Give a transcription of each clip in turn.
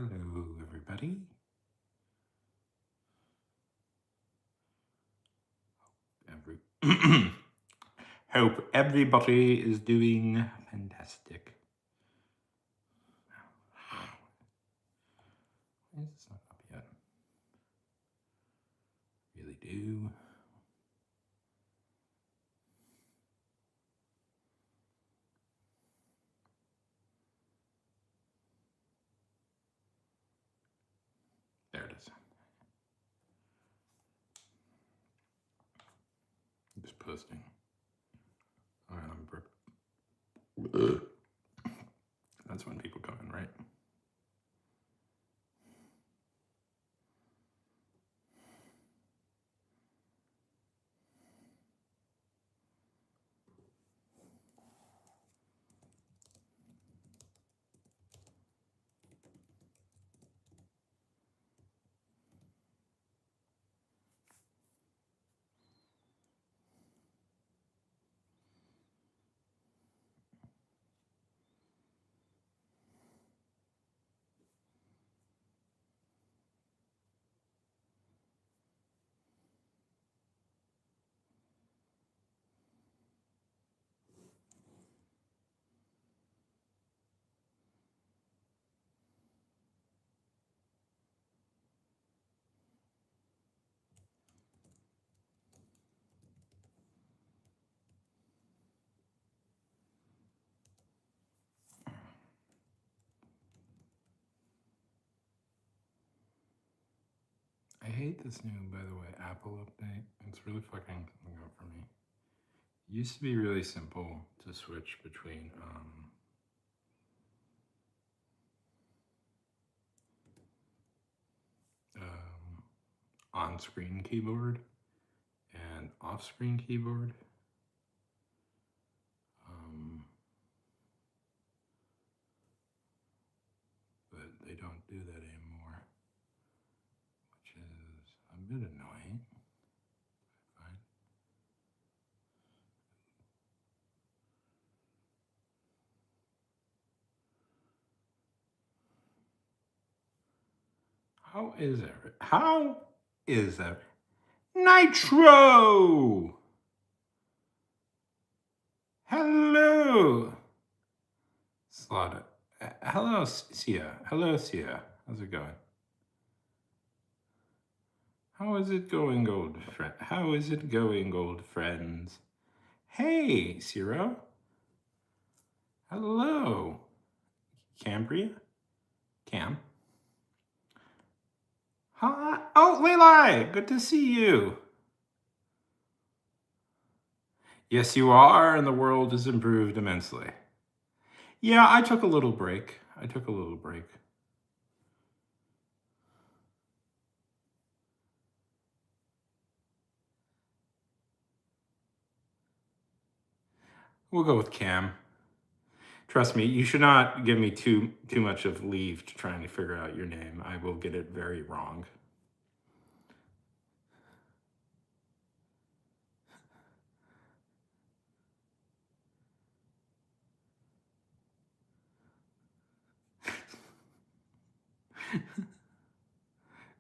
Hello, everybody. Hope everybody is doing fantastic. Why is this not up yet? Really do. There it is. Just posting. All right, that's when people come in, right? I hate this new, by the way, Apple update. It's really fucking something up for me. It used to be really simple to switch between on-screen keyboard and off-screen keyboard. But they don't do that anymore, which is a bit annoying. Fine. How is it? How is that? Nitro! Hello! Slaughter. Hello, Sia. Hello, Sia. How's it going? How is it going, old friend? How is it going, old friends? Hey, Zero. Hello. Cambria? Cam? Hi. Oh, Leeli! Good to see you. Yes, you are, and the world has improved immensely. Yeah, I took a little break. We'll go with Cam. Trust me, you should not give me too much of leave to trying to figure out your name. I will get it very wrong.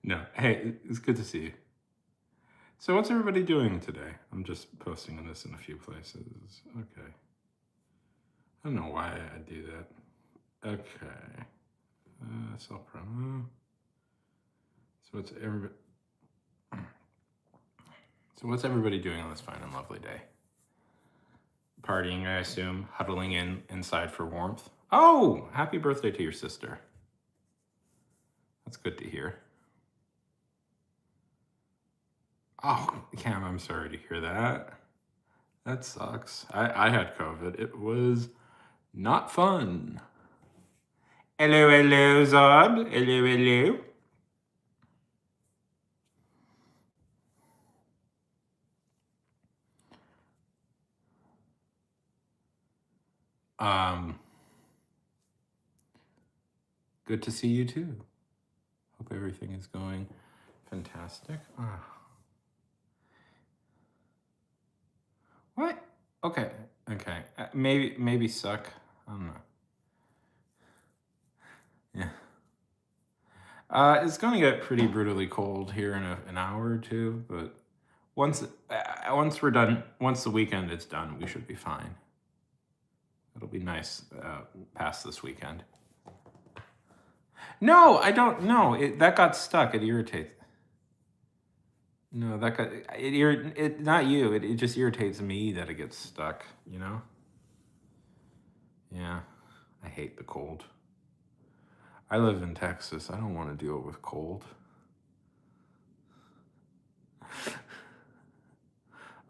No, hey, it's good to see you. So what's everybody doing today? I'm just posting this in a few places. Okay. I don't know why I do that. Okay. Self promo. So what's everybody doing on this fine and lovely day? Partying, I assume, huddling inside for warmth. Oh, happy birthday to your sister. That's good to hear. Oh, Cam, I'm sorry to hear that. That sucks. I had COVID. It was not fun. Hello, hello, Zod. Hello, hello. Good to see you too. Hope everything is going fantastic. What? Okay. Maybe suck. I don't know. Yeah. It's gonna get pretty brutally cold here in an hour or two, but once we're done, once the weekend is done, we should be fine. It'll be nice past this weekend. No, I don't know. That got stuck. It irritates. No, that got it. Not you. It just irritates me that it gets stuck. You know. Yeah, I hate the cold. I live in Texas. I don't want to deal with cold.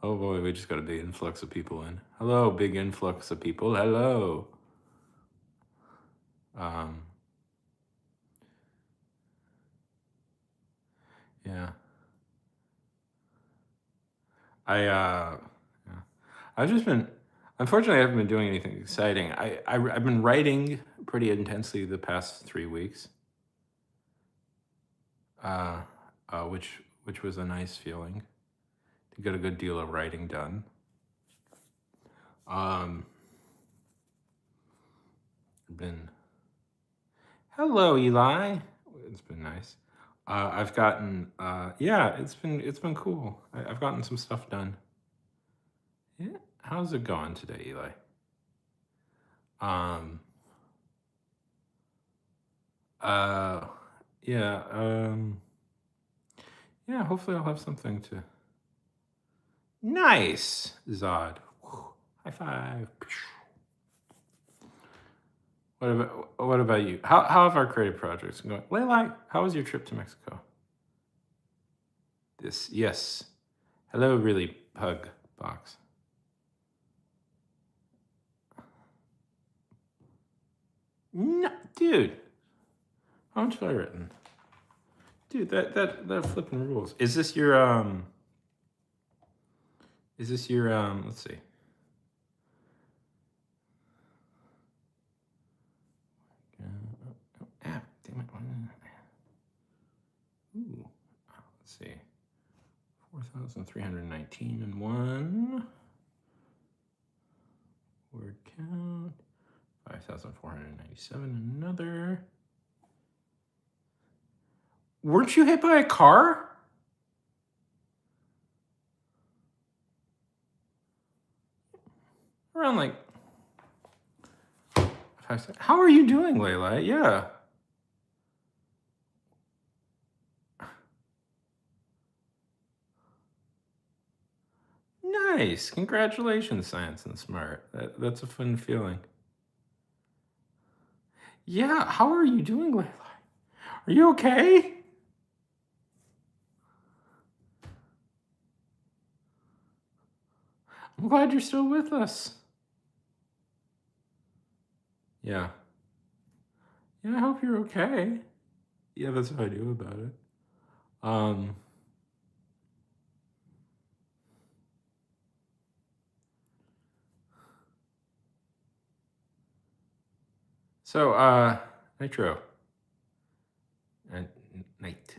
Oh boy, we just got a big influx of people in. Hello, big influx of people. Hello. Um, yeah. Yeah. I've just been unfortunately I haven't been doing anything exciting. I've been writing pretty intensely the past 3 weeks. Uh, which was a nice feeling to get a good deal of writing done. Um, been Hello, Eli. It's been nice. I've gotten yeah, it's been cool. I've gotten some stuff done. Yeah. How's it going today, Eli? Um uh yeah, yeah, hopefully I'll have something to Nice, Zod. Whew. High five. What about you? How have our creative projects been going? Layla, how was your trip to Mexico? Yes. Hello, really pug box. No, dude. How much have I written? Dude, that flipping rules. Let's see. Damn it. Ooh. Let's see. 4,319 and one. Word count. 5,497 another. Weren't you hit by a car? Around like How are you doing, Layla? Yeah. Nice. Congratulations, Science and Smart. That's a fun feeling. Yeah. How are you doing, Layla? Are you okay? I'm glad you're still with us. Yeah. Yeah, I hope you're okay. Yeah, that's what I do about it. Um, so Nitro and Night.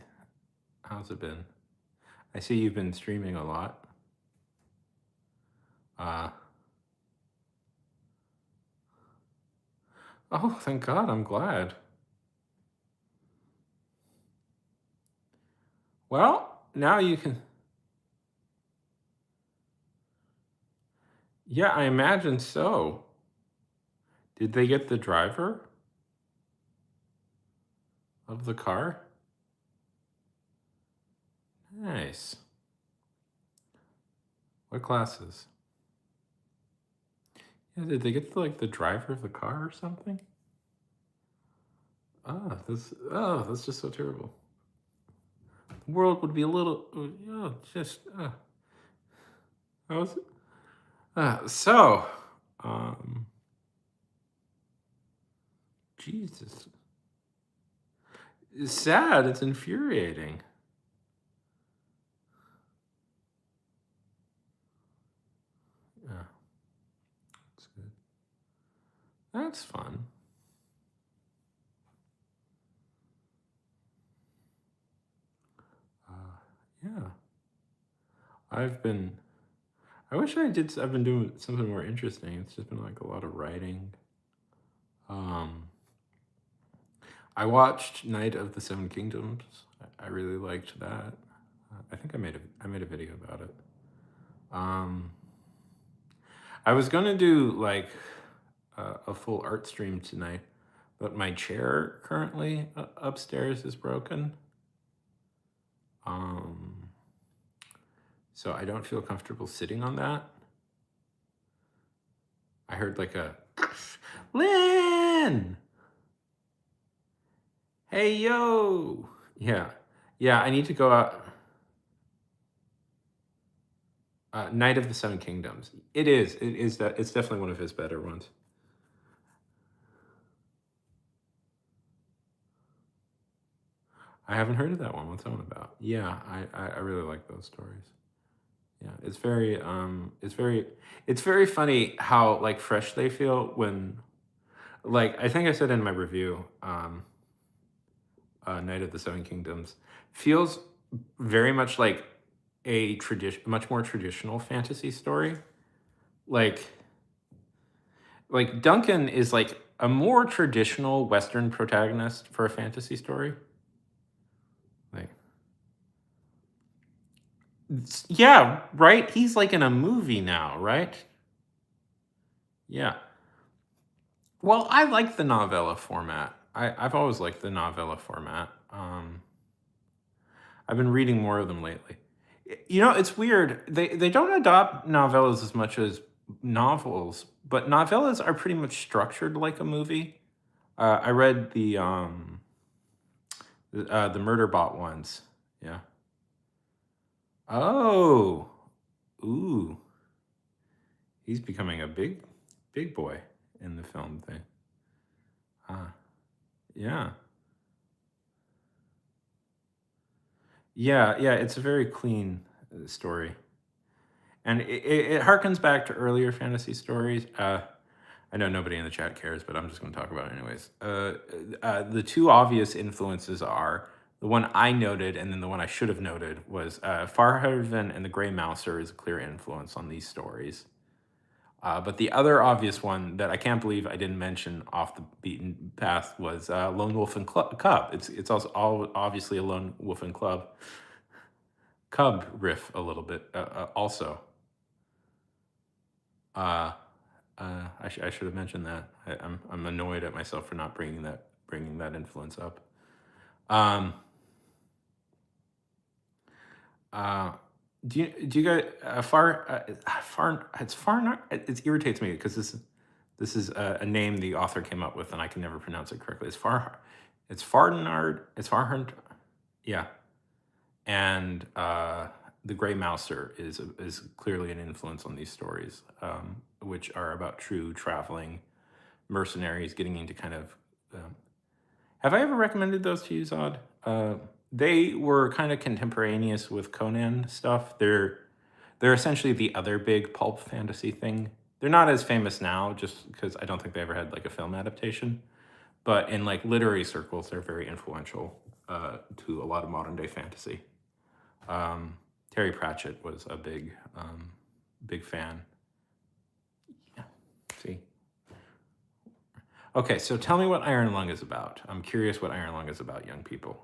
How's it been? I see you've been streaming a lot. Uh oh, thank God, I'm glad. Well, now you can Yeah, I imagine so. Did they get the driver of the car? Nice. What classes? Yeah, did they get like the driver of the car or something? That's just so terrible. The world would be a little, just, how was it? So, um, Jesus, it's sad. It's infuriating. Yeah, that's good. That's fun. Yeah, I've been. I wish I did. I've been doing something more interesting. It's just been like a lot of writing. Um, I watched Night of the Seven Kingdoms. I really liked that. I think I made a video about it. Um, I was gonna do like a full art stream tonight, but my chair currently upstairs is broken. Um, so I don't feel comfortable sitting on that. I heard like a Lynn. Hey yo. Yeah. Yeah, I need to go out. Night of the Seven Kingdoms. It is. It is that. It's definitely one of his better ones. I haven't heard of that one. What's that one about? Yeah, I really like those stories. Yeah, it's very funny how like fresh they feel when like I think I said in my review, Night of the Seven Kingdoms feels very much like a much more traditional fantasy story. Like Duncan is like a more traditional Western protagonist for a fantasy story. Like, yeah, right. He's like in a movie now, right? Yeah. Well, I like the novella format. I've always liked the novella format. I've been reading more of them lately. You know, it's weird. They don't adopt novellas as much as novels, but novellas are pretty much structured like a movie. I read the Murderbot ones. Yeah. Oh, ooh, he's becoming a big boy in the film thing. Ah, yeah, yeah, yeah. It's a very clean story, and it harkens back to earlier fantasy stories. I know nobody in the chat cares, but I'm just going to talk about it anyways. The two obvious influences are the one I noted, and then the one I should have noted was Farhaven and the Grey Mouser is a clear influence on these stories. But the other obvious one that I can't believe I didn't mention off the beaten path was Lone Wolf and Cub. It's also obviously a Lone Wolf and Cub riff a little bit also. Uh, I should have mentioned that. I'm annoyed at myself for not bringing that influence up. Um, uh, do you guys far it's far not it irritates me because this is a name the author came up with and I can never pronounce it correctly. It's Farnard. It's Farhand. Yeah, and the Grey Mouser is clearly an influence on these stories, which are about true traveling mercenaries getting into kind of. Have I ever recommended those to you, Zod? They were kind of contemporaneous with Conan stuff. They're essentially the other big pulp fantasy thing. They're not as famous now, just because I don't think they ever had like a film adaptation. But in like literary circles, they're very influential to a lot of modern day fantasy. Terry Pratchett was a big fan. Yeah. See. Okay, so tell me what Iron Lung is about. I'm curious what Iron Lung is about, young people.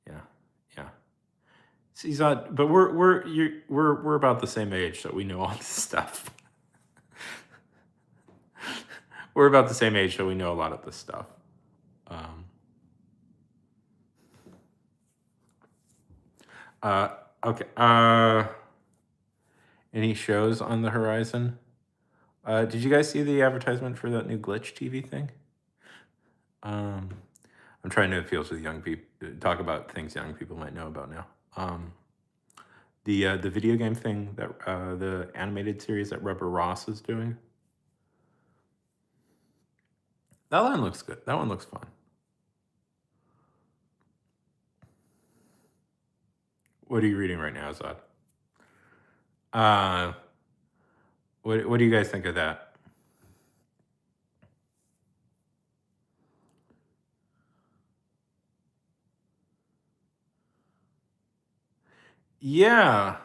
Yeah, yeah. See, Zod, but we're about the same age, so we know all this stuff. We're about the same age, so we know a lot of this stuff. Um, uh, okay. Any shows on the horizon? Did you guys see the advertisement for that new Glitch TV thing? Um, I'm trying to appeal to the young people, talk about things young people might know about now. The video game thing that the animated series that Rubber Ross is doing. That one looks good. That one looks fun. What are you reading right now, Zod? Uh, what do you guys think of that? Yeah,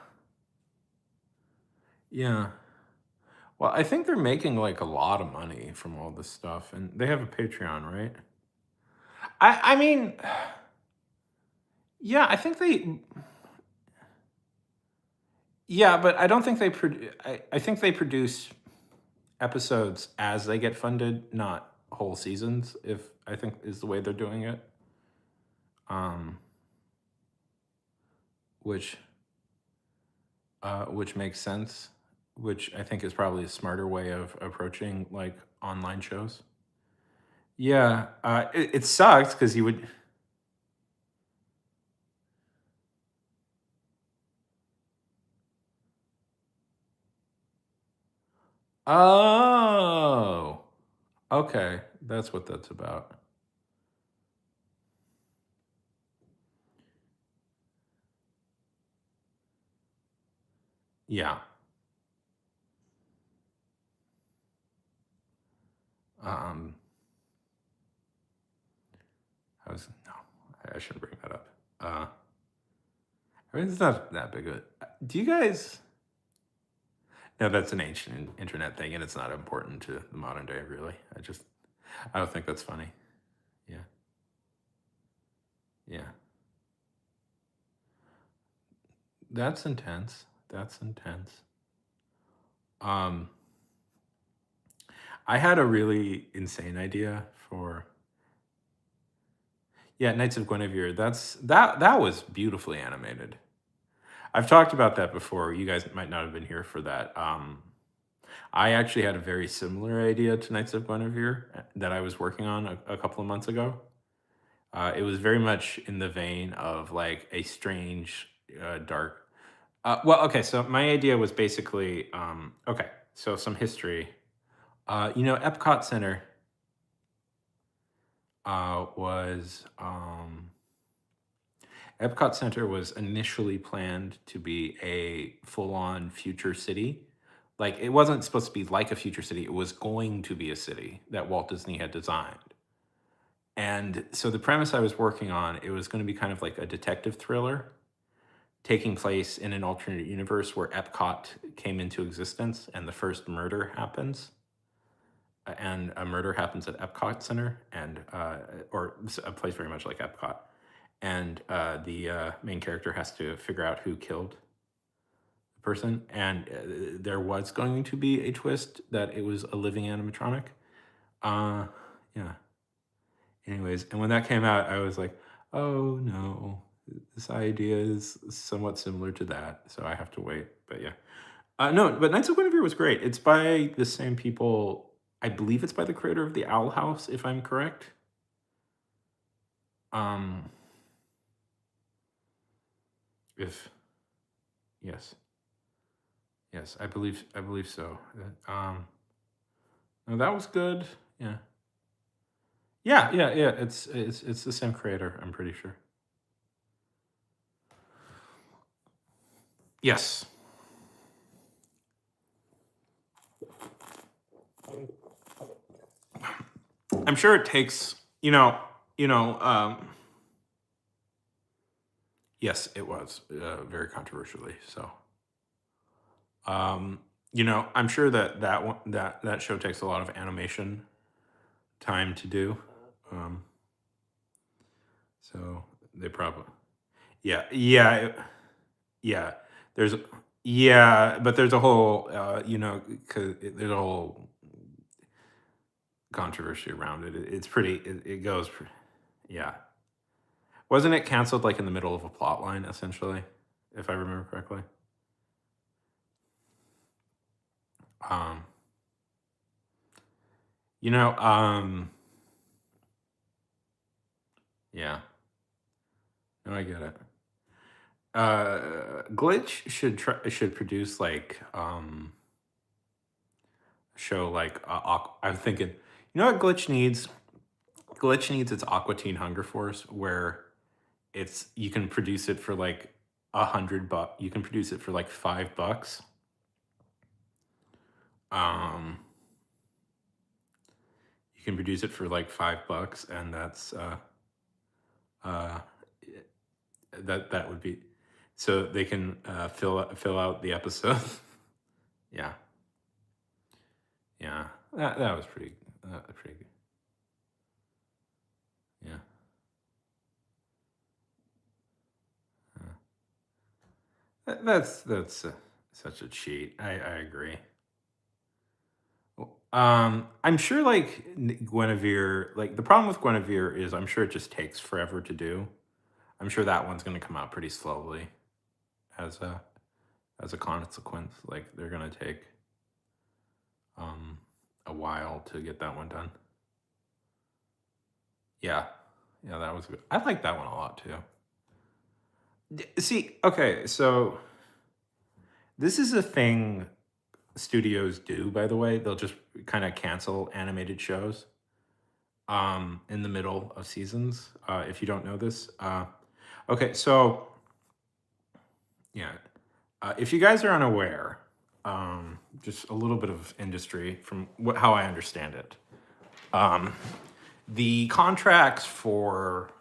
yeah. Well, I think they're making like a lot of money from all this stuff, and they have a Patreon, right? I mean, yeah, I think they yeah, but I don't think I think they produce episodes as they get funded, not whole seasons, if I think is the way they're doing it. Um, which which makes sense, which I think is probably a smarter way of approaching like online shows. Yeah, it sucks because you would. Oh, okay, that's what that's about. Yeah. Um, I was no, I shouldn't bring that up. Uh, I mean, it's not that big of a. Do you guys? No, that's an ancient internet thing, and it's not important to the modern day, really. I don't think that's funny. Yeah, yeah, that's intense. That's intense. Um, I had a really insane idea for yeah, Knights of Guinevere. That was beautifully animated. I've talked about that before. You guys might not have been here for that. I actually had a very similar idea to Knights of Guinevere that I was working on a couple of months ago. It was very much in the vein of like a strange, dark. Well, okay. So my idea was basically okay. So some history. Epcot Center was Epcot Center was initially planned to be a full-on future city. Like it wasn't supposed to be like a future city. It was going to be a city that Walt Disney had designed. And so the premise I was working on, it was going to be kind of like a detective thriller taking place in an alternate universe where Epcot came into existence and the first murder happens. And a murder happens at Epcot Center, and or a place very much like Epcot, and the main character has to figure out who killed the person. And there was going to be a twist that it was a living animatronic. Uh, yeah. Anyways, and when that came out, I was like, oh no, this idea is somewhat similar to that, so I have to wait. But yeah, no, but Knights of Guinevere was great. It's by the same people. I believe it's by the creator of the Owl House, if I'm correct. Um, if yes, yes, I believe so. No, that was good. Yeah, yeah. It's the same creator. I'm pretty sure. Yes, I'm sure it takes. You know. Yes, it was very controversially. So, um, I'm sure that show takes a lot of animation time to do. Um, so they probably, yeah. There's, yeah, but there's a whole, because there's a whole controversy around it. It's pretty. It goes, yeah. Wasn't it canceled like in the middle of a plot line, essentially, if I remember correctly? Um, you know, yeah. No, I get it. Glitch should produce like a show like I'm thinking, what Glitch needs? Glitch needs its Aqua Teen Hunger Force, where it's you can produce it for like 100 bucks. You can produce it for like $5. Um, you can produce it for like $5, and that's uh that would be so they can fill out the episode. Yeah, yeah, that was pretty good. Yeah. That's such a cheat. I agree. I'm sure like Guinevere, like the problem with Guinevere is I'm sure it just takes forever to do. I'm sure that one's going to come out pretty slowly as a consequence. Like they're going to take um a while to get that one done. Yeah. Yeah, that was good. I like that one a lot too. See, okay, so this is a thing studios do, by the way. They'll just kind of cancel animated shows in the middle of seasons. If you don't know this, okay, so yeah, if you guys are unaware, just a little bit of industry from how I understand it. Um, the contracts for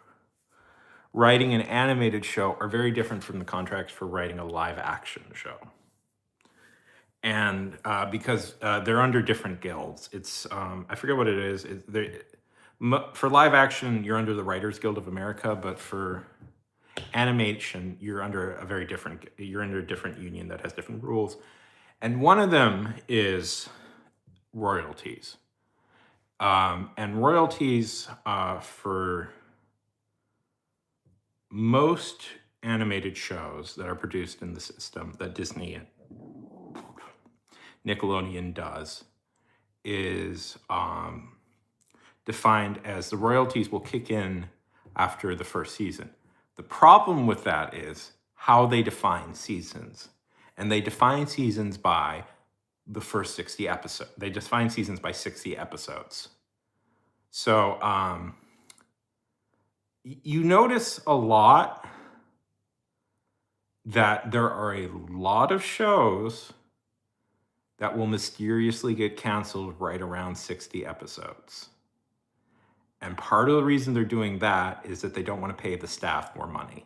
writing an animated show are very different from the contracts for writing a live action show. And because they're under different guilds, it's I forget what it is. For live action, you're under the Writers Guild of America, but for animation, you're under you're under a different union that has different rules, and one of them is royalties. And royalties for most animated shows that are produced in the system that Disney and Nickelodeon does is defined as the royalties will kick in after the first season. The problem with that is how they define seasons. And they define seasons by the first 60 episodes. They define seasons by 60 episodes. So you notice a lot that there are a lot of shows that will mysteriously get canceled right around 60 episodes. And part of the reason they're doing that is that they don't want to pay the staff more money.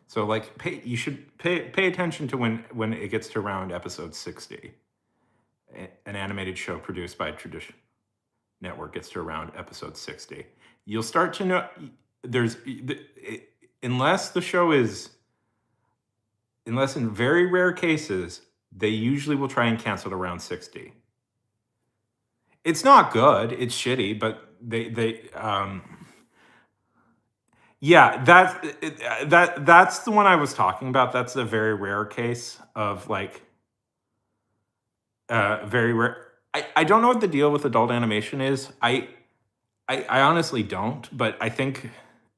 So like you should pay attention to when it gets to around episode 60. An animated show produced by a traditional network gets to around episode 60. You'll start to know unless in very rare cases, they usually will try and cancel it around 60. It's not good, it's shitty, but yeah, that's the one I was talking about. That's a very rare case of like very rare. I don't know what the deal with adult animation is. I honestly don't, but I think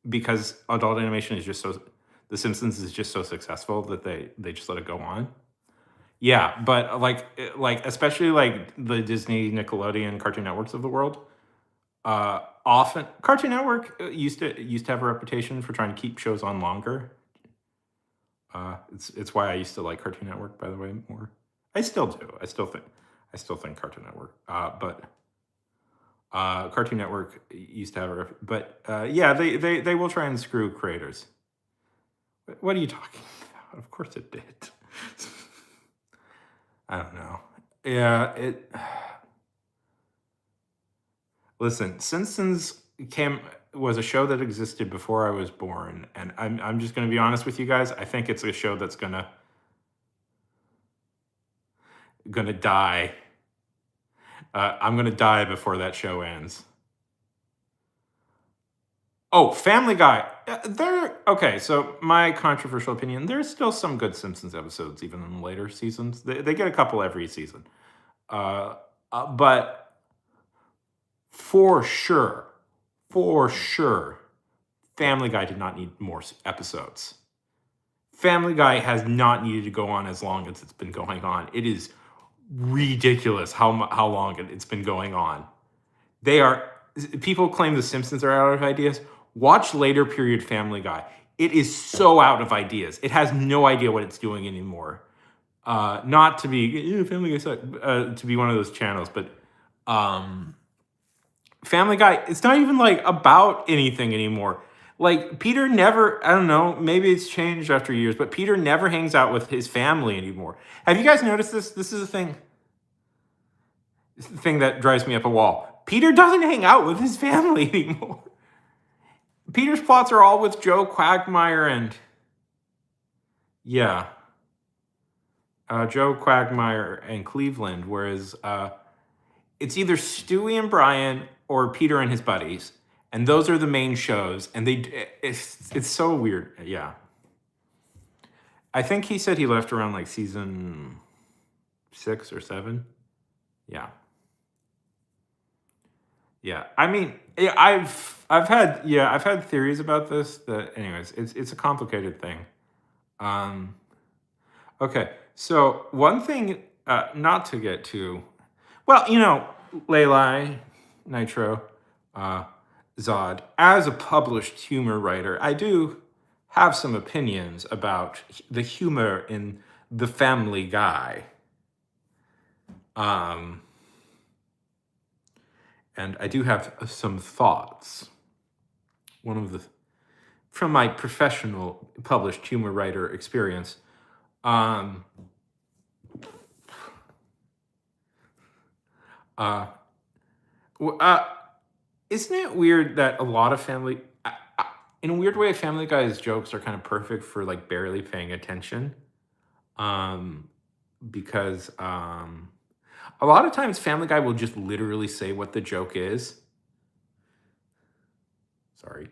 because adult animation is just The Simpsons is just so successful that they just let it go on. Yeah, but like especially like the Disney, Nickelodeon, Cartoon Networks of the world, often Cartoon Network used to have a reputation for trying to keep shows on longer. It's why I used to like Cartoon Network, by the way, more. I still do. I still think Cartoon Network. But Cartoon Network used to have yeah, they will try and screw creators. What are you talking about? Of course it did. I don't know. Yeah, listen, Simpsons was a show that existed before I was born, and I'm just gonna be honest with you guys. I think it's a show that's gonna die. I'm gonna die before that show ends. Oh, Family Guy. Okay. So my controversial opinion: there's still some good Simpsons episodes, even in later seasons. They get a couple every season, but for sure, Family Guy did not need more episodes. Family Guy has not needed to go on as long as it's been going on. It is ridiculous how long it's been going on. People claim The Simpsons are out of ideas. Watch later period Family Guy. It is so out of ideas. It has no idea what it's doing anymore. Not to be Family Guy to be one of those channels, but Family Guy, it's not even like about anything anymore. Like Peter never, I don't know, maybe it's changed after years, but Peter never hangs out with his family anymore. Have you guys noticed this? This is a thing that drives me up a wall. Peter doesn't hang out with his family anymore. Peter's plots are all with Joe Quagmire and yeah, Joe Quagmire and Cleveland, whereas it's either Stewie and Brian or Peter and his buddies, and those are the main shows. And it's so weird. Yeah, I think he said he left around like season 6 or 7. Yeah. Yeah. I mean, yeah, I've had theories about this that anyways, it's a complicated thing. Um okay. So one thing not to get too well, Leilai, Nitro, uh Zod, as a published humor writer, I do have some opinions about the humor in The Family Guy. Um and I do have some thoughts. One of the From my professional published humor writer experience, um, uh, w- uh, isn't it weird that a lot of in a weird way, Family Guy's jokes are kind of perfect for like barely paying attention, um, because a lot of times Family Guy will just literally say what the joke is. Sorry,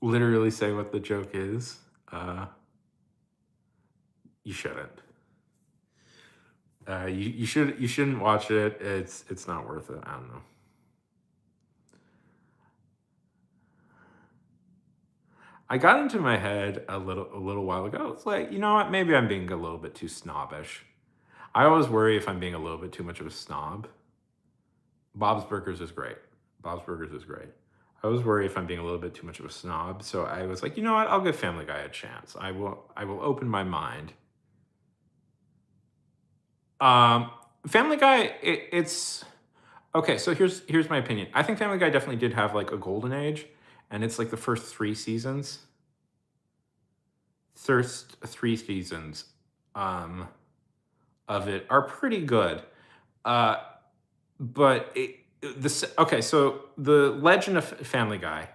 literally say what the joke is. Uh, you shouldn't. You shouldn't watch it. It's not worth it. I don't know. I got into my head a little while ago. It's like, you know what? Maybe I'm being a little bit too snobbish. I always worry if I'm being a little bit too much of a snob. Bob's Burgers is great. Bob's Burgers is great. I always worry if I'm being a little bit too much of a snob. So I was like, you know what? I'll give Family Guy a chance. I will open my mind. Um, Family Guy, it's okay. So here's my opinion. I think Family Guy definitely did have like a golden age, and it's like the first 3 seasons. First 3 seasons um, of it are pretty good. Uh, but okay, so the Legend of Family Guy,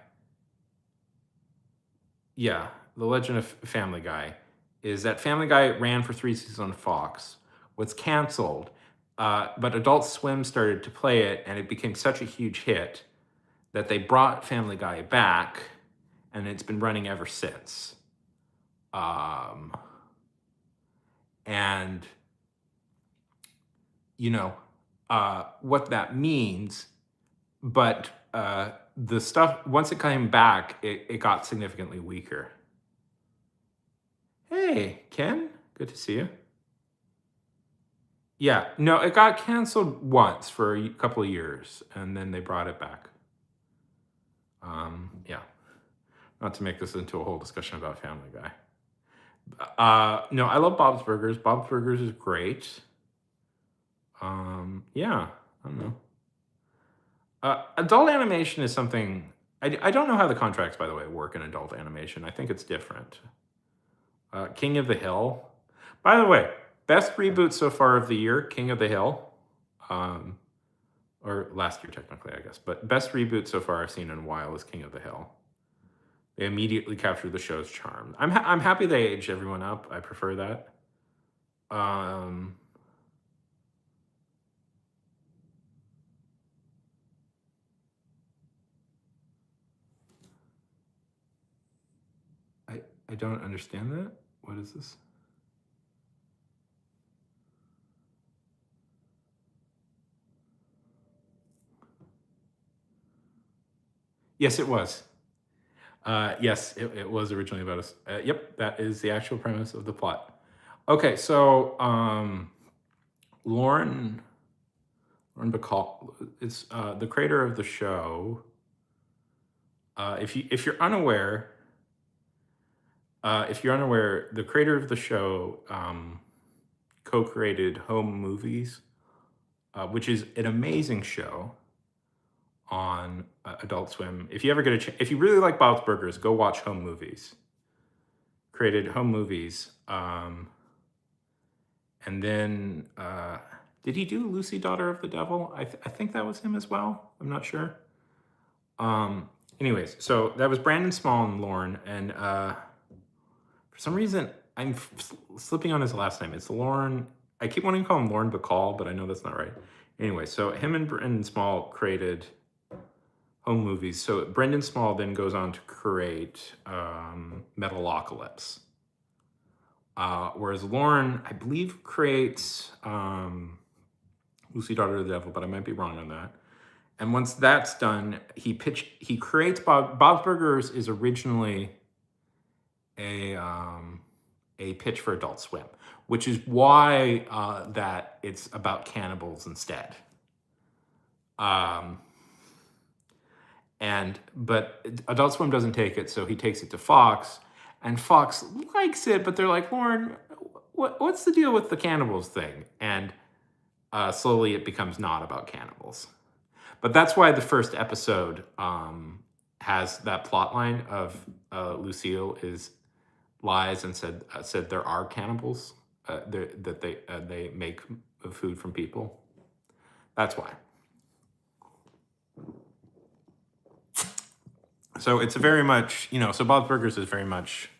yeah, the Legend of Family Guy is that Family Guy ran for 3 seasons on Fox, was canceled, but Adult Swim started to play it, and it became such a huge hit that they brought Family Guy back, and it's been running ever since. Um, and you know what that means, but the stuff once it came back, it got significantly weaker. Hey, Ken, good to see you. Yeah, no, it got canceled once for a couple of years, and then they brought it back. Yeah, not to make this into a whole discussion about Family Guy. No, I love Bob's Burgers. Bob's Burgers is great. Yeah, I don't know. Adult animation is something I don't know how the contracts, by the way, work in adult animation. I think it's different. King of the Hill. By the way, best reboot so far of the year, King of the Hill. Um, or last year, technically, I guess. But best reboot so far I've seen in a while is King of the Hill. They immediately captured the show's charm. I'm happy they aged everyone up. I prefer that. Um, I don't understand that. What is this? Yes, it was. Yes, it was originally about us. Yep, that is the actual premise of the plot. Okay, so Lauren Bacall is the creator of the show. If you're unaware, the creator of the show co-created Home Movies, which is an amazing show on Adult Swim. If you ever get a chance, if you really like Bob's Burgers, go watch Home Movies. Created Home Movies, and then did he do Lucy, Daughter of the Devil? I think that was him as well. I'm not sure. Um, anyways, so that was Brandon Small and Lauren, and for some reason I'm slipping on his last name. It's Lauren. I keep wanting to call him Lauren Bacall, but I know that's not right. Anyway, so him and Brendan Small created home movies. So Brendan Small then goes on to create Metalocalypse. Whereas Lauren, I believe, creates Lucy, Daughter of the Devil, but I might be wrong on that. And once that's done, he creates Bob's Burgers is originally a pitch for Adult Swim, which is why that it's about cannibals instead. But Adult Swim doesn't take it, so he takes it to Fox, and Fox likes it, but they're like, Lauren, what's the deal with the cannibals thing? And slowly it becomes not about cannibals. But that's why the first episode has that plot line of Lucille lies and said there are cannibals, that they make food from people. That's why. So it's very much, so Bob's Burgers is very much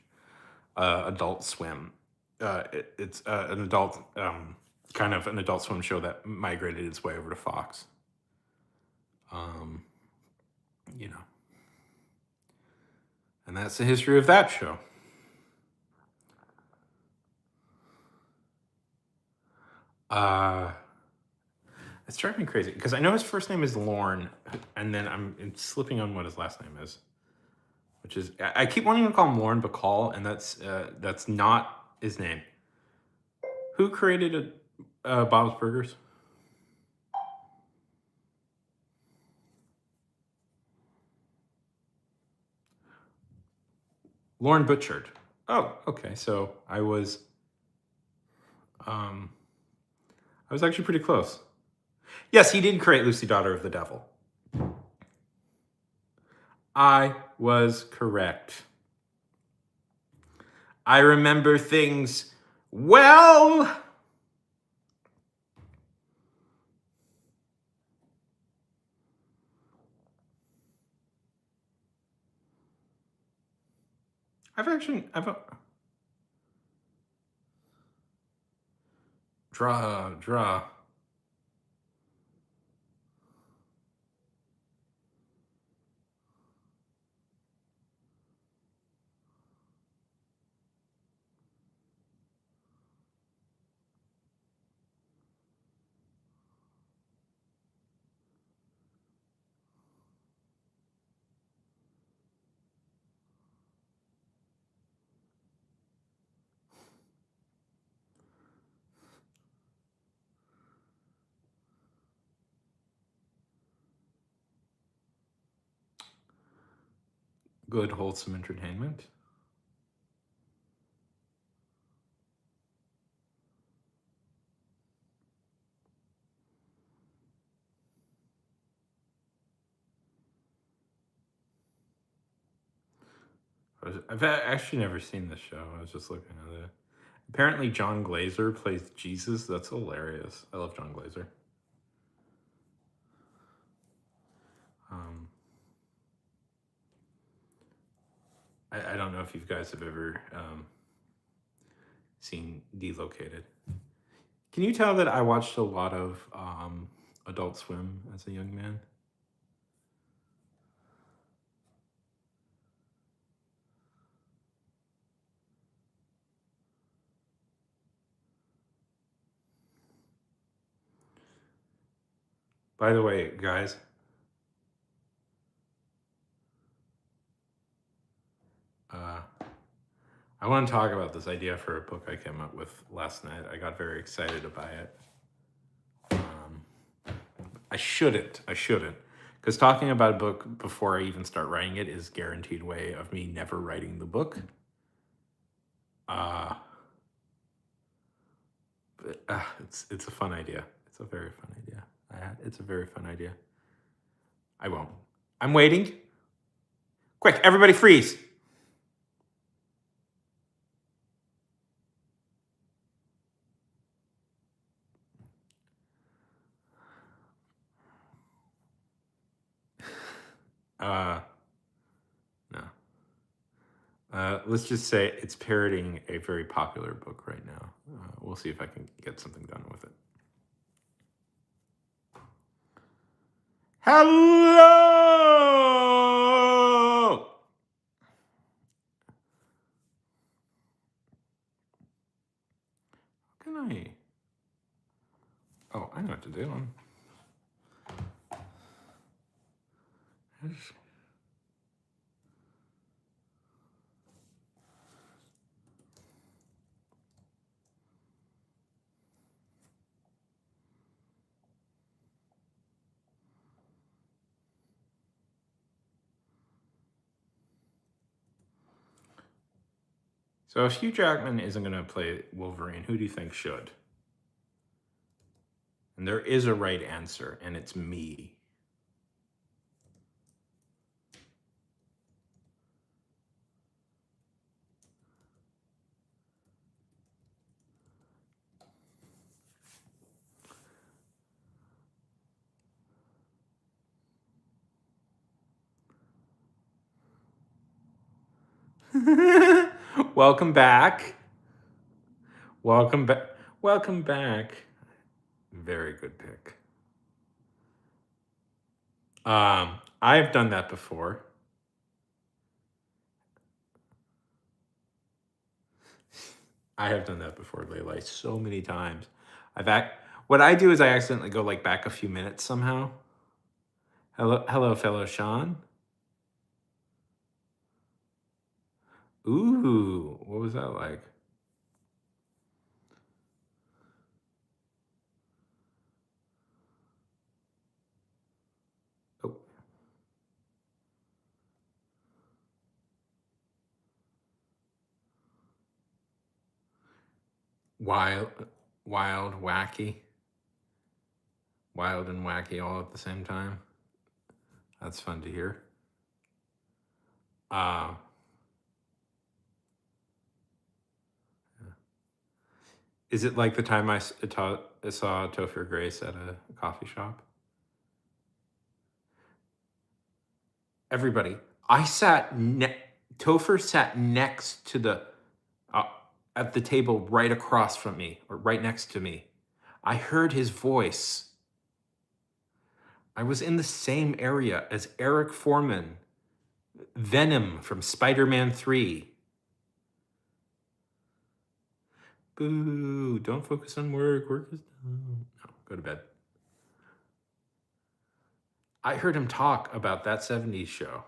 Adult Swim. It's an adult, kind of an Adult Swim show that migrated its way over to Fox. And that's the history of that show. It's driving me crazy because I know his first name is Lorne, and then I'm slipping on what his last name is, which is I keep wanting to call him Lauren Bacall, and that's not his name. Who created Bob's Burgers? Lauren Butchard. Oh, okay. So I was actually pretty close. Yes, he did create Lucy, Daughter of the Devil. I was correct. I remember things well. Draw. Good, wholesome entertainment. I've actually never seen this show. I was just looking at it. Apparently, John Glazer plays Jesus. That's hilarious. I love John Glazer. I don't know if you guys have ever seen Delocated. Can you tell that I watched a lot of Adult Swim as a young man? By the way, guys, I want to talk about this idea for a book I came up with last night. I got very excited about it. I shouldn't, because talking about a book before I even start writing it is guaranteed way of me never writing the book. It's a fun idea. It's a very fun idea. It's a very fun idea. I won't. I'm waiting. Quick, everybody freeze. let's just say it's parroting a very popular book right now. We'll see if I can get something done with it. Hello! How can I? Oh, I know what to do. So if Hugh Jackman isn't going to play Wolverine, who do you think should? And there is a right answer, and it's me. Welcome back. Welcome back. Welcome back. Very good pick. I've done that before. I have done that before, Leila, so many times. What I do is I accidentally go like back a few minutes somehow. Hello, fellow Sean. Ooh, what was that like? Oh. Wild, wacky. Wild and wacky all at the same time. That's fun to hear. Is it like the time I saw Topher Grace at a coffee shop? Everybody, Topher sat next to at the table right across from me, or right next to me. I heard his voice. I was in the same area as Eric Foreman, Venom from Spider-Man 3. Boo, don't focus on work. Work is done. No, go to bed. I heard him talk about that 70s show.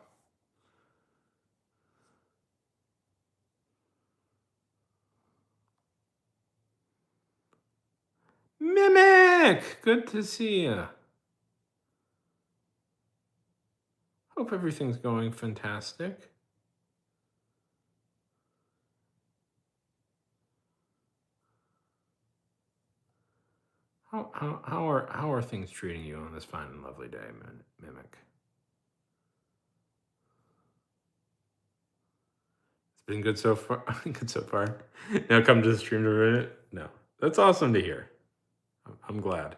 Mimic! Good to see you. Hope everything's going fantastic. How are things treating you on this fine and lovely day, Mimic? It's been good so far. Good so far. Now come to the stream to read it. No, that's awesome to hear. I'm glad.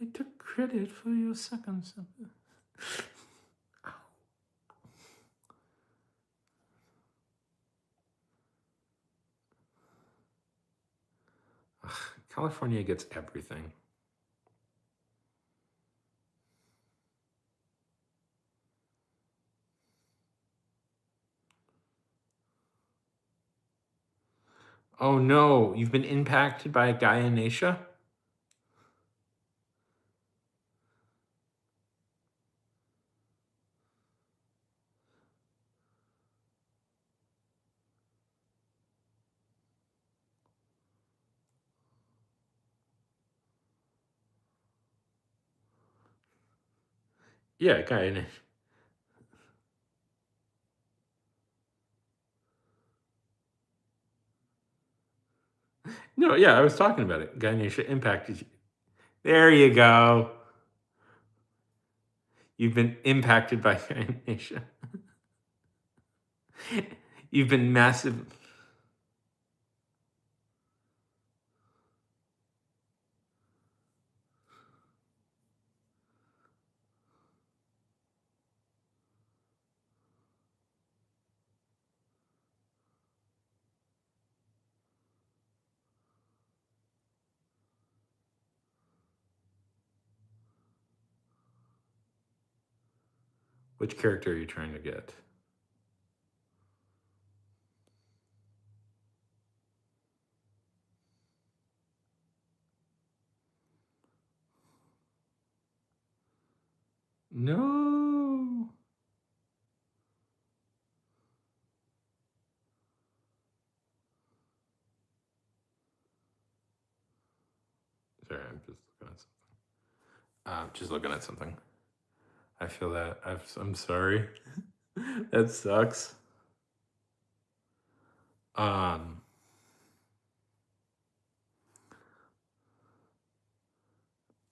I took credit for your second. Ugh, California gets everything. Oh no, you've been impacted by Guyanacia? Yeah, Guyanacia. No, yeah, I was talking about it. Guyanacia impacted you. There you go. You've been impacted by Guyanacia. You've been massive. Which character are you trying to get? No. Sorry, I'm just looking at something. Just looking at something. I feel that. I'm sorry. That sucks. Um.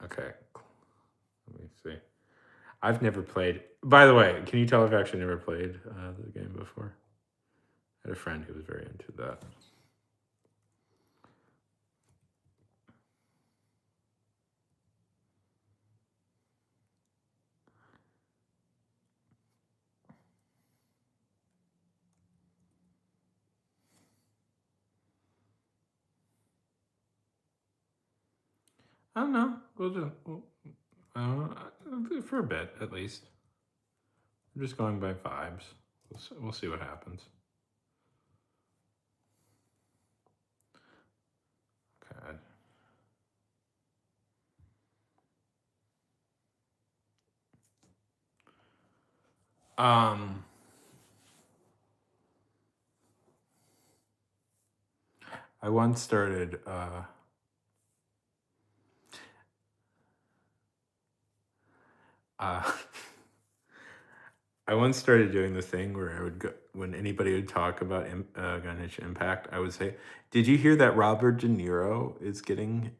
Okay. Let me see. I've never played. By the way, can you tell I've actually never played the game before? I had a friend who was very into that. I don't know. For a bit at least. I'm just going by vibes. We'll see what happens. Okay. Um. I once started. Uh, I once started doing the thing where I would go when anybody would talk about Genshin Impact. I would say, "Did you hear that Robert De Niro is getting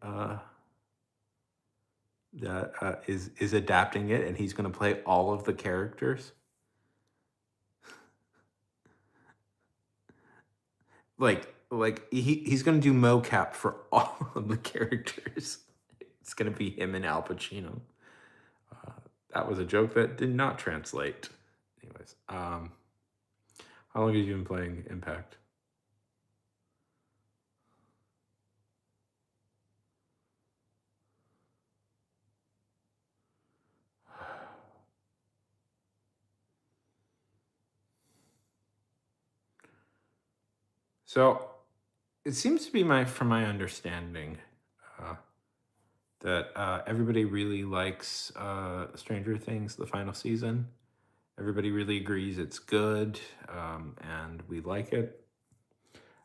that is adapting it, and he's going to play all of the characters? Like he's going to do mocap for all of the characters. It's going to be him and Al Pacino." That was a joke that did not translate. Anyways, how long have you been playing Impact? So it seems to be from my understanding, uh, that everybody really likes Stranger Things, the final season. Everybody really agrees it's good, and we like it.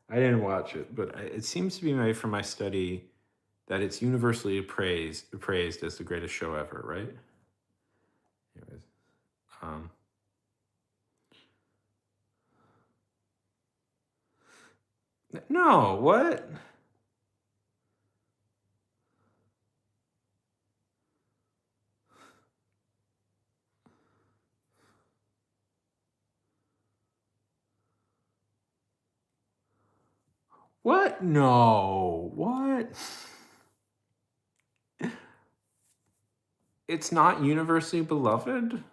I didn't watch it, but it seems to be from my study that it's universally praised as the greatest show ever, right? Anyways, um, no, what? What? No, what? It's not universally beloved?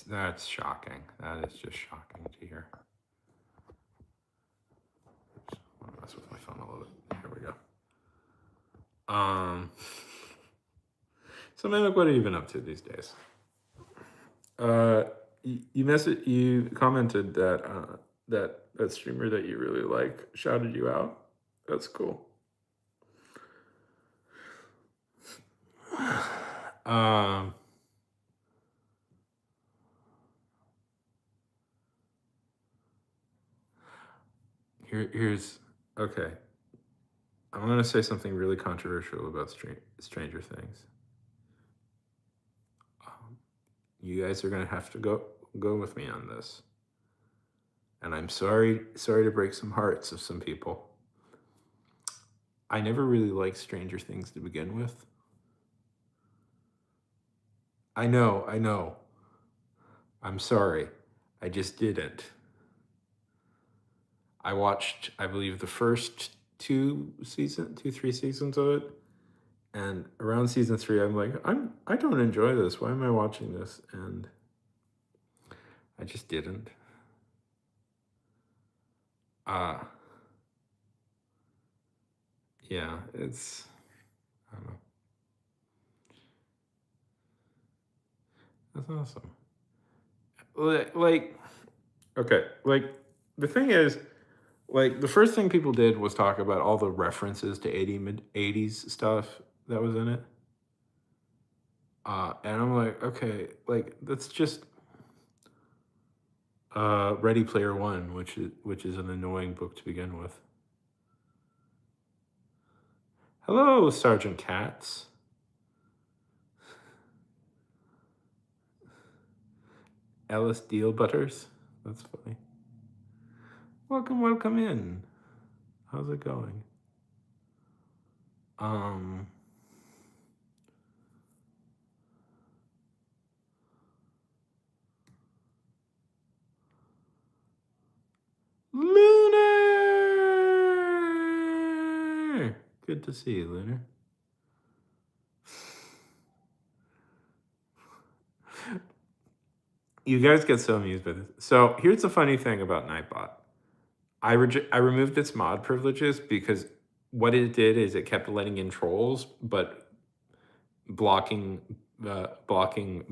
That's shocking. That is just shocking to hear. Oops, I want to mess with my phone a little bit. Here we go. So Mimic, what have you been up to these days? You commented that that streamer that you really like shouted you out. That's cool. Um, here's okay. I'm gonna say something really controversial about Stranger Things. You guys are gonna have to go with me on this, and I'm sorry to break some hearts of some people. I never really liked Stranger Things to begin with. I know. I'm sorry. I just didn't. I watched, I believe, the first three seasons of it, and around season three, I'm like, I don't enjoy this. Why am I watching this? And I just didn't. Uh yeah, it's I don't know. That's awesome. Like, okay, like the thing is, like the first thing people did was talk about all the references to 80s stuff that was in it. And I'm like, okay, like that's just Ready Player One, which is an annoying book to begin with. Hello, Sergeant Katz. Ellis Deal Butters. That's funny. Welcome in. How's it going? Lunar! Good to see you, Lunar. You guys get so amused by this. So here's the funny thing about Nightbot. I removed its mod privileges because what it did is it kept letting in trolls, but blocking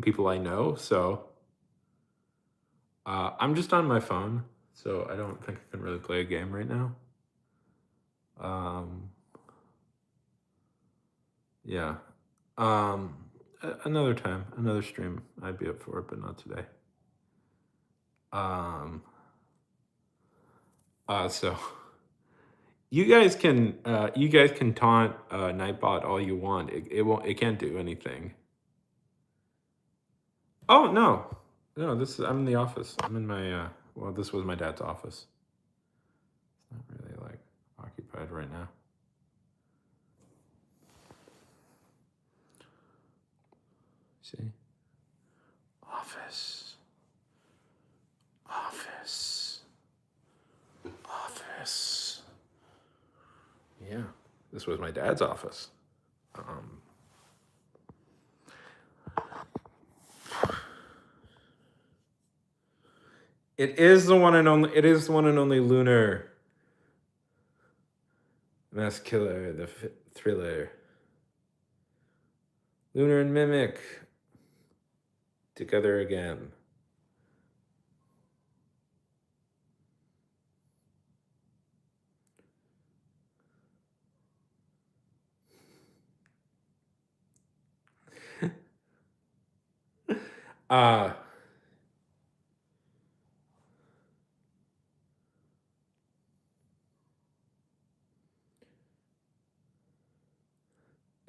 people I know. So I'm just on my phone, so I don't think I can really play a game right now. Yeah. Another time, another stream, I'd be up for it, but not today. So you guys can taunt Nightbot all you want. It can't do anything. Oh no. I'm in the office. I'm in my well, this was my dad's office. It's not really like occupied right now. See? Office. Yeah, this was my dad's office. It is the one and only Lunar Mask Killer, the thriller. Lunar and Mimic together again.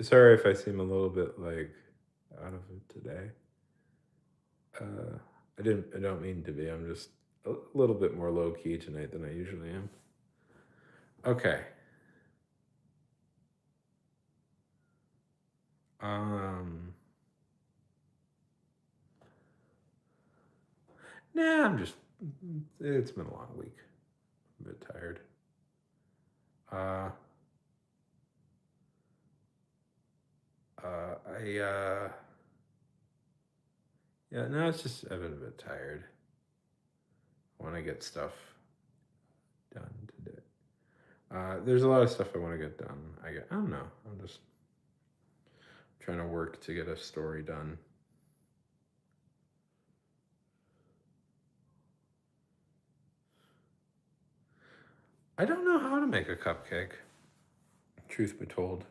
Sorry if I seem a little bit like out of it today. I don't mean to be. I'm just a little bit more low key tonight than I usually am. Okay. Nah, it's been a long week. I'm a bit tired. Yeah, no, it's just I've been a bit tired. I want to get stuff done today. There's a lot of stuff I want to get done. I don't know. I'm just trying to work to get a story done. I don't know how to make a cupcake, truth be told.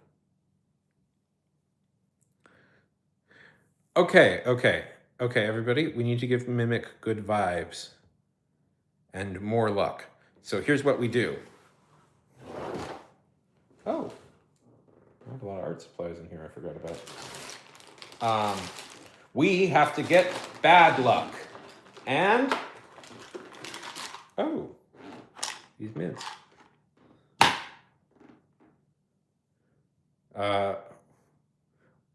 Okay, everybody. We need to give Mimic good vibes and more luck. So here's what we do. Oh, I have a lot of art supplies in here I forgot about. We have to get bad luck. And, oh, these mints.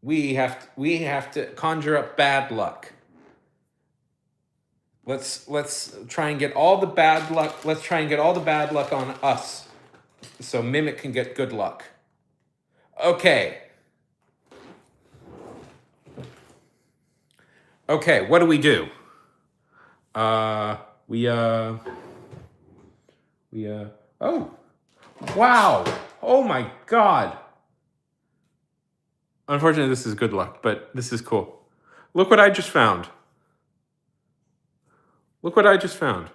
We have to conjure up bad luck. Let's try and get all the bad luck. Let's try and get all the bad luck on us, so Mimic can get good luck. Okay. Okay, what do we do? Oh, wow. Oh my God. Unfortunately, this is good luck, but this is cool. Look what I just found. Look what I just found.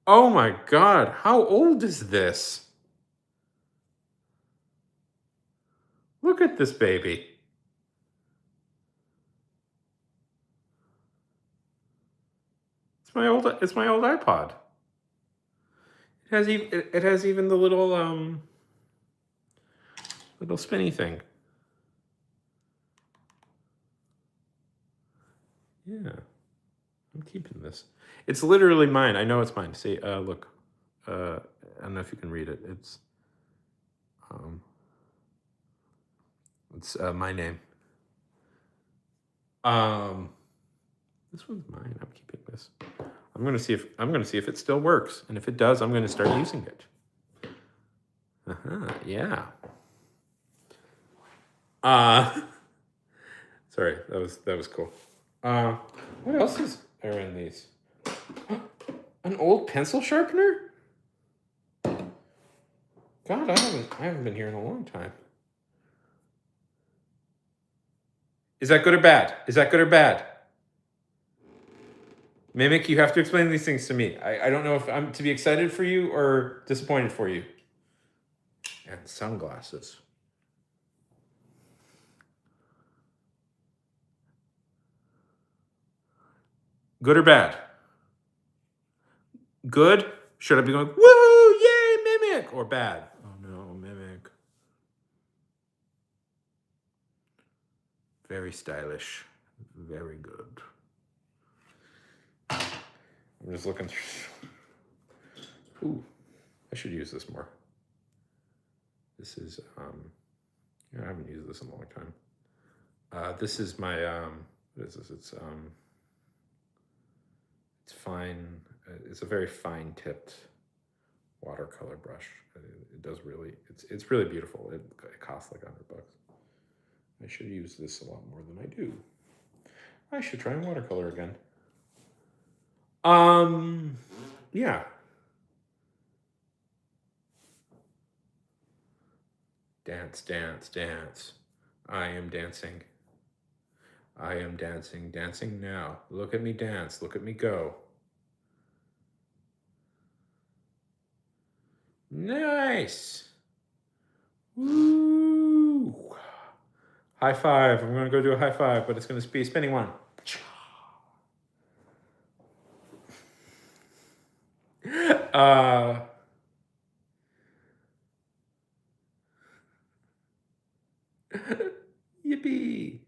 Oh my God, how old is this? Look at this baby. It's my old iPod. It has even the little spinny thing. Yeah. I'm keeping this. It's literally mine. I know it's mine. See, look. I don't know if you can read it. Um it's my name. Um this one's mine. I'm keeping this. I'm gonna see if it still works. And if it does, I'm gonna start using it. Yeah. Uh sorry, that was cool. What else are in these? An old pencil sharpener? God, I haven't been here in a long time. Is that good or bad? Is that good or bad? Mimic, you have to explain these things to me. I don't know if I'm to be excited for you or disappointed for you. And sunglasses. Good or bad? Good? Should I be going, woo, yay, Mimic? Or bad? Oh no, Mimic. Very stylish. Very good. I'm just looking through. Ooh, I should use this more. This is, I haven't used this in a long time. This is my, what is this? It's fine. It's a very fine tipped watercolor brush. It does really, it's really beautiful. It costs like $100. I should use this a lot more than I do. I should try and watercolor again. Yeah. Dance, dance, dance. I am dancing. I am dancing, dancing now. Look at me dance, look at me go. Nice. Woo. High five. I'm gonna go do a high five, but it's gonna be a spinning one. Yippee.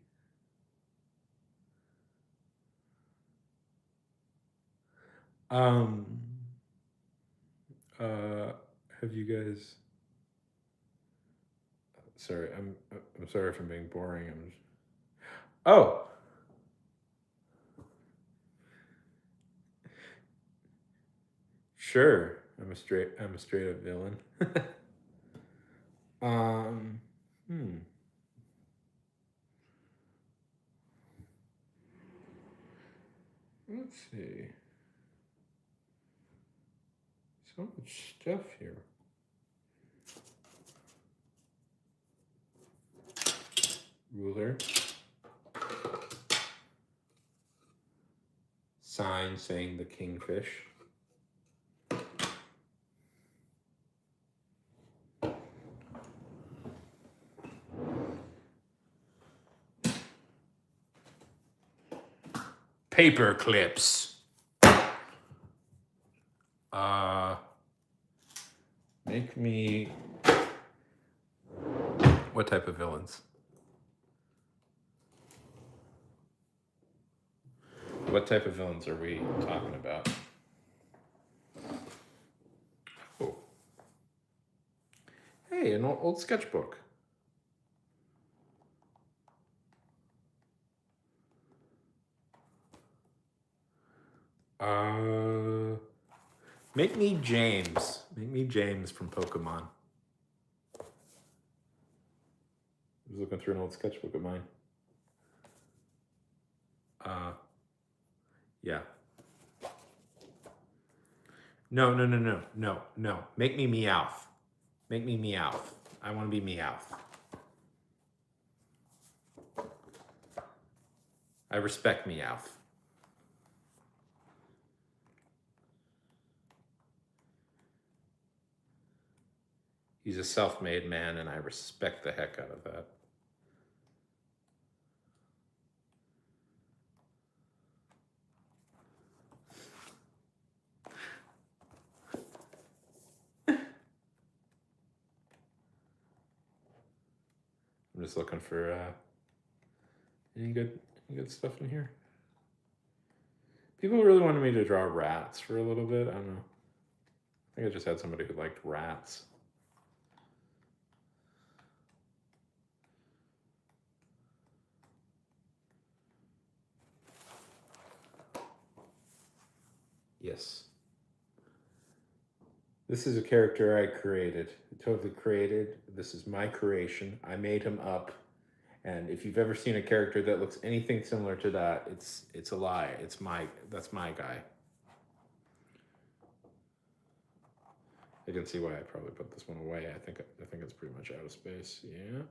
Um, have you guys? Sorry, I'm sorry if I'm being boring. Oh, sure. I'm a straight up villain. um, hmm. Let's see. So much stuff here. Ruler. Sign saying the kingfish. Paper clips. Make me. What type of villains? What type of villains are we talking about? Oh. Hey, an old sketchbook. Make me James. Make me James from Pokemon. I was looking through an old sketchbook of mine. Yeah. No. Make me Meowth. Make me Meowth. I want to be Meowth. I respect Meowth. He's a self-made man, and I respect the heck out of that. I'm just looking for any good stuff in here. People really wanted me to draw rats for a little bit. I don't know. I think I just had somebody who liked rats. Yes. This is a character I created. Totally created. This is my creation. I made him up. And if you've ever seen a character that looks anything similar to that, it's a lie. That's my guy. I can see why I probably put this one away. I think it's pretty much out of space. Yeah.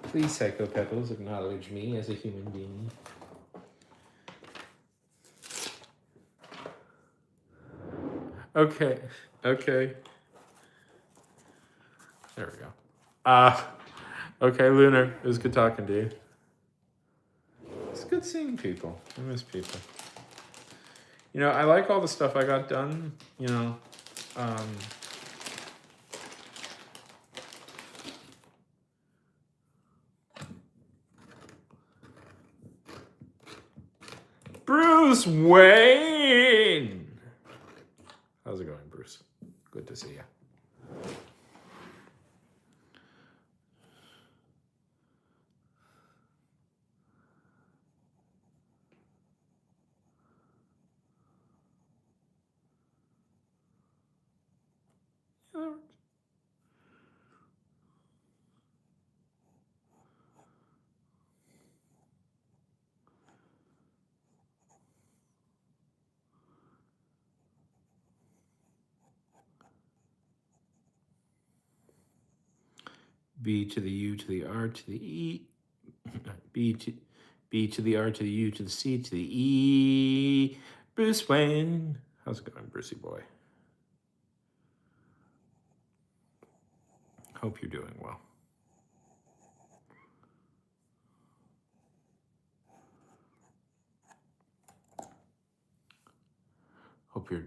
Please, Psycho Pepples, acknowledge me as a human being. Okay. There we go. Okay, Lunar. It was good talking to you. It's good seeing people. I miss people. You know, I like all the stuff I got done. You know, Bruce Wayne. How's it going, Bruce? Good to see you. B to the U to the R to the E. B to the R to the U to the C to the E. Bruce Wayne. How's it going, Brucey boy? Hope you're doing well. Hope you're...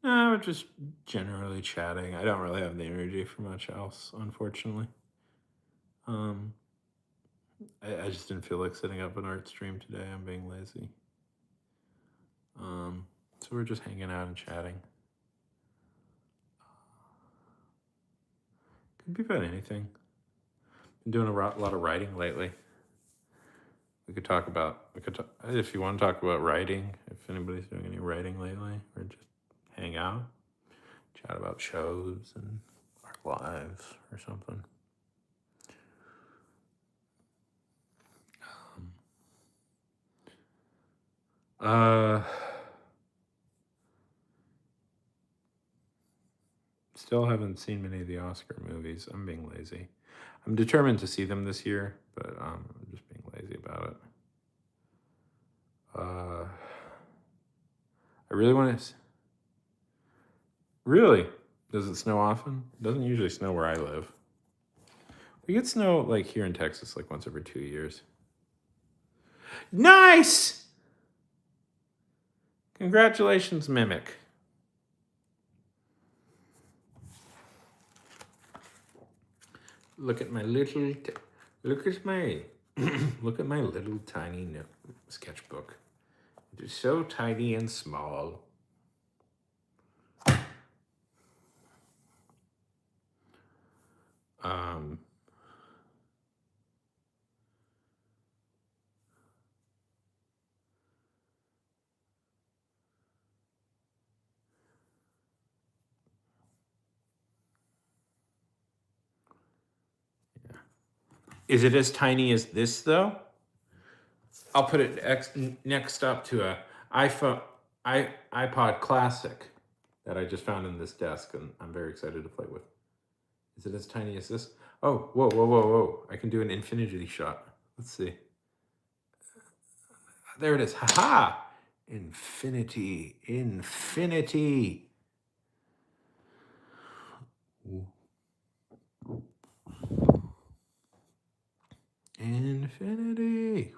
No, we're just generally chatting. I don't really have the energy for much else, unfortunately. I just didn't feel like setting up an art stream today. I'm being lazy. So we're just hanging out and chatting. Could be about anything. Been doing a lot of writing lately. We could talk about, if you want to talk about writing, if anybody's doing any writing lately, or just hang out, chat about shows and our lives or something. Still haven't seen many of the Oscar movies. I'm being lazy. I'm determined to see them this year, but I'm just being lazy about it. I really want to... Really? Does it snow often? It doesn't usually snow where I live. We get snow like here in Texas like once every 2 years. Nice! Congratulations, Mimic. Look at my little... look at my little tiny sketchbook. It is so tiny and small. Is it as tiny as this, though? I'll put it next up to a iPod Classic. that I just found in this desk, and I'm very excited to play with. Is it as tiny as this? Oh, whoa, whoa, whoa, whoa. I can do an infinity shot. Let's see. There it is. Ha-ha! Infinity. Infinity. Infinity.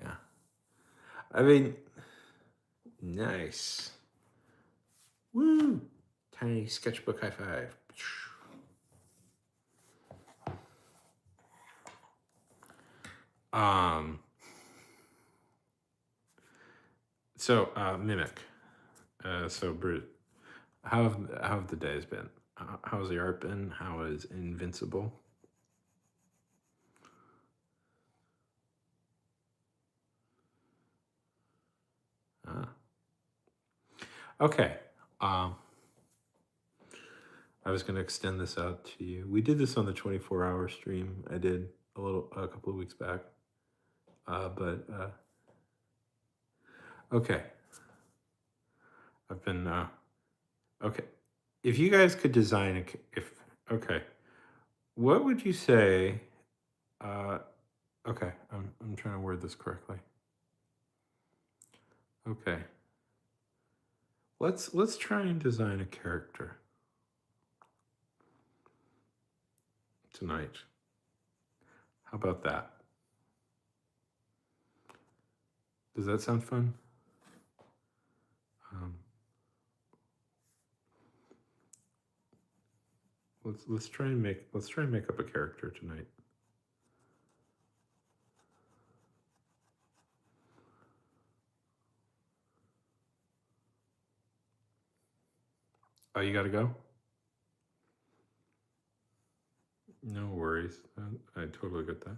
Yeah. I mean, nice. Woo! Tiny sketchbook high five. So Mimic. So Bruce, how have the days been? How's the art been? How is Invincible? Okay. I was going to extend this out to you. We did this on the 24-hour stream. I did a couple of weeks back. Okay. I've been okay. If you guys could design okay, what would you say? Okay, I'm trying to word this correctly. Okay. Let's try and design a character tonight. How about that? Does that sound fun? Let's try and make up a character tonight. Oh, you got to go? No worries. I totally get that.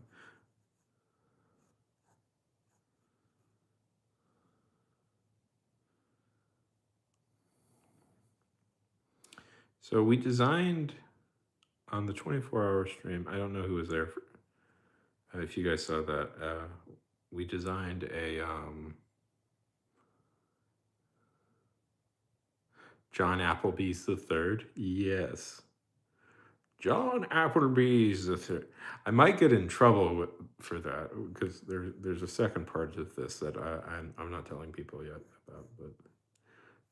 So we designed on the 24-hour stream. I don't know who was there. If you guys saw that, we designed a John Applebee's the third. Yes. John Applebee's the third. I might get in trouble for that because there's a second part of this that I'm not telling people yet about. But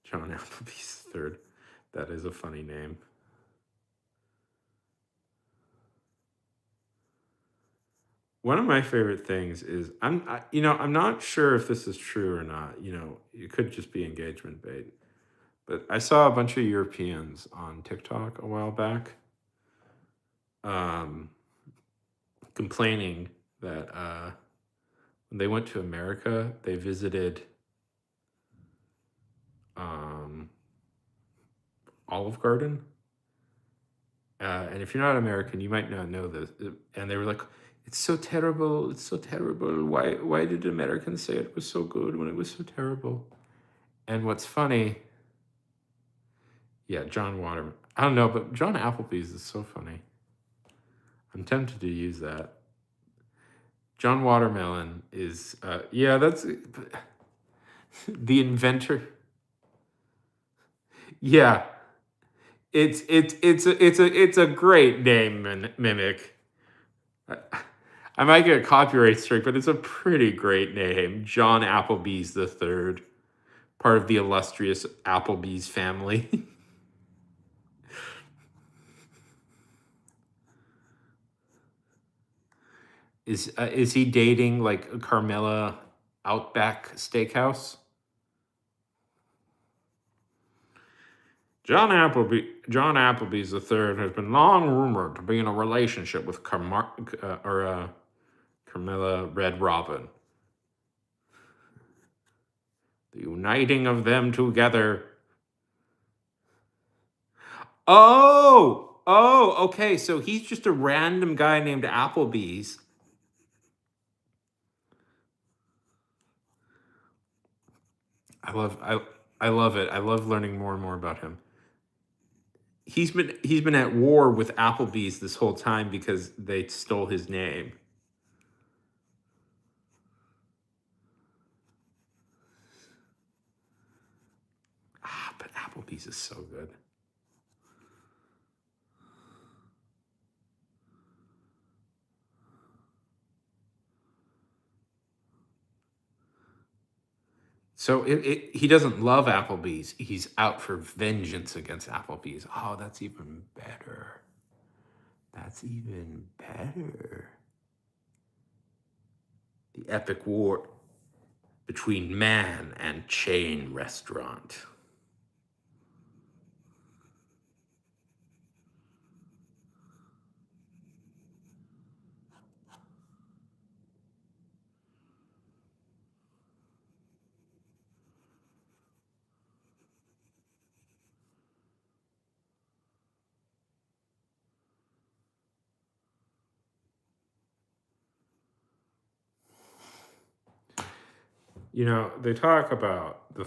John Applebee's the third. That is a funny name. One of my favorite things is I'm not sure if this is true or not. It could just be engagement bait. But I saw a bunch of Europeans on TikTok a while back complaining that when they went to America, they visited Olive Garden. And if you're not American, you might not know this. And they were like, it's so terrible. It's so terrible. Why did Americans say it was so good when it was so terrible? And what's funny, yeah, John Waterman. I don't know, but John Applebee's is so funny. I'm tempted to use that. John Watermelon is, yeah, that's the inventor. Yeah, it's a great name, Mimic. I might get a copyright strike, but it's a pretty great name. John Applebee's the third, part of the illustrious Applebee's family. Is he dating like Carmela Outback Steakhouse? John Applebee's the third has been long rumored to be in a relationship with Carmela Red Robin. The uniting of them together. Oh, okay. So he's just a random guy named Applebee's. I love it. I love learning more and more about him. He's been at war with Applebee's this whole time because they stole his name. Applebee's is so good. So he doesn't love Applebee's. He's out for vengeance against Applebee's. Oh, that's even better. That's even better. The epic war between man and chain restaurant. You know, they talk about the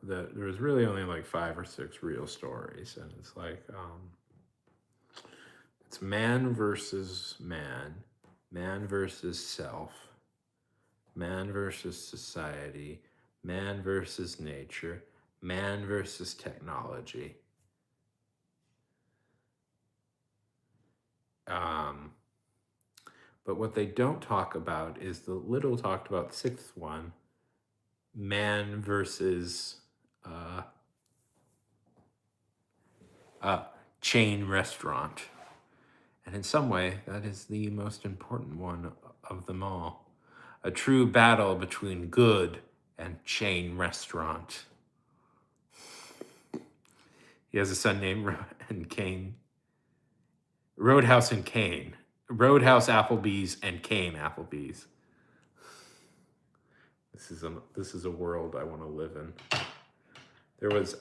that there was really only like 5 or 6 real stories, and it's like it's man versus man, man versus self, man versus society, man versus nature, man versus technology. Um, but what they don't talk about is the little talked about sixth one, man versus uh, chain restaurant. And in some way, that is the most important one of them all. A true battle between good and chain restaurant. He has a son named and Kane. Roadhouse and Kane. Roadhouse Applebee's and Kane Applebee's. This is a world I want to live in. There was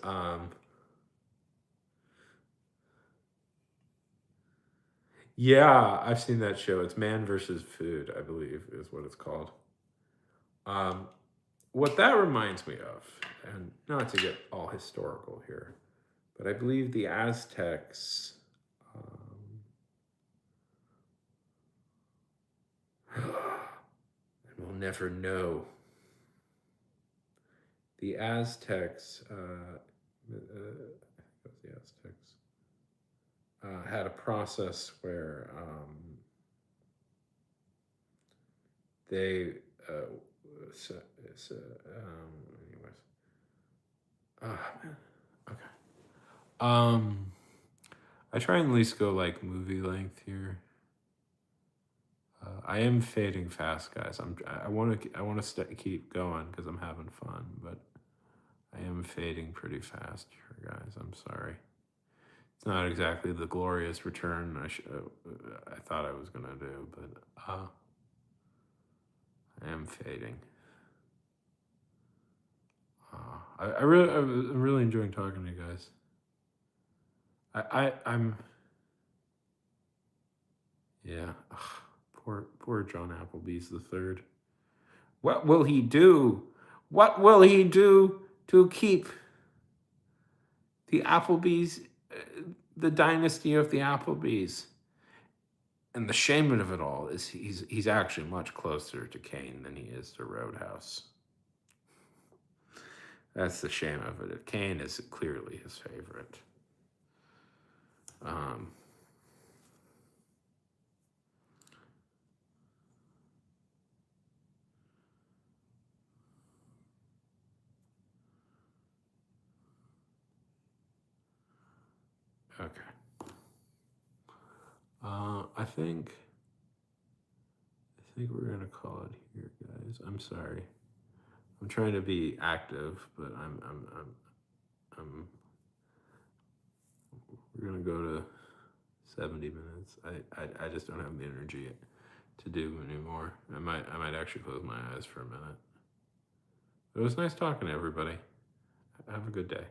yeah, I've seen that show. It's Man versus Food, I believe, is what it's called. What that reminds me of, and not to get all historical here, but I believe the Aztecs. And we'll never know. The Aztecs, the Aztecs had a process where they, anyways, man, okay. I try and at least go like movie length here. I am fading fast, guys. I want to keep going because I'm having fun, but I am fading pretty fast here, guys. I'm sorry. It's not exactly the glorious return I thought I was gonna do, but I am fading. I'm really enjoying talking to you guys. I'm yeah. Ugh, poor John Applebee's the third. What will he do? What will he do to keep the Applebee's, the dynasty of the Applebee's? And the shame of it all is he's actually much closer to Kane than he is to Roadhouse. That's the shame of it. Kane is clearly his favorite. Okay. I think we're gonna call it here, guys. I'm sorry. I'm trying to be active, but I'm we're gonna go to 70 minutes. I just don't have the energy to do anymore. I might actually close my eyes for a minute. It was nice talking to everybody. Have a good day.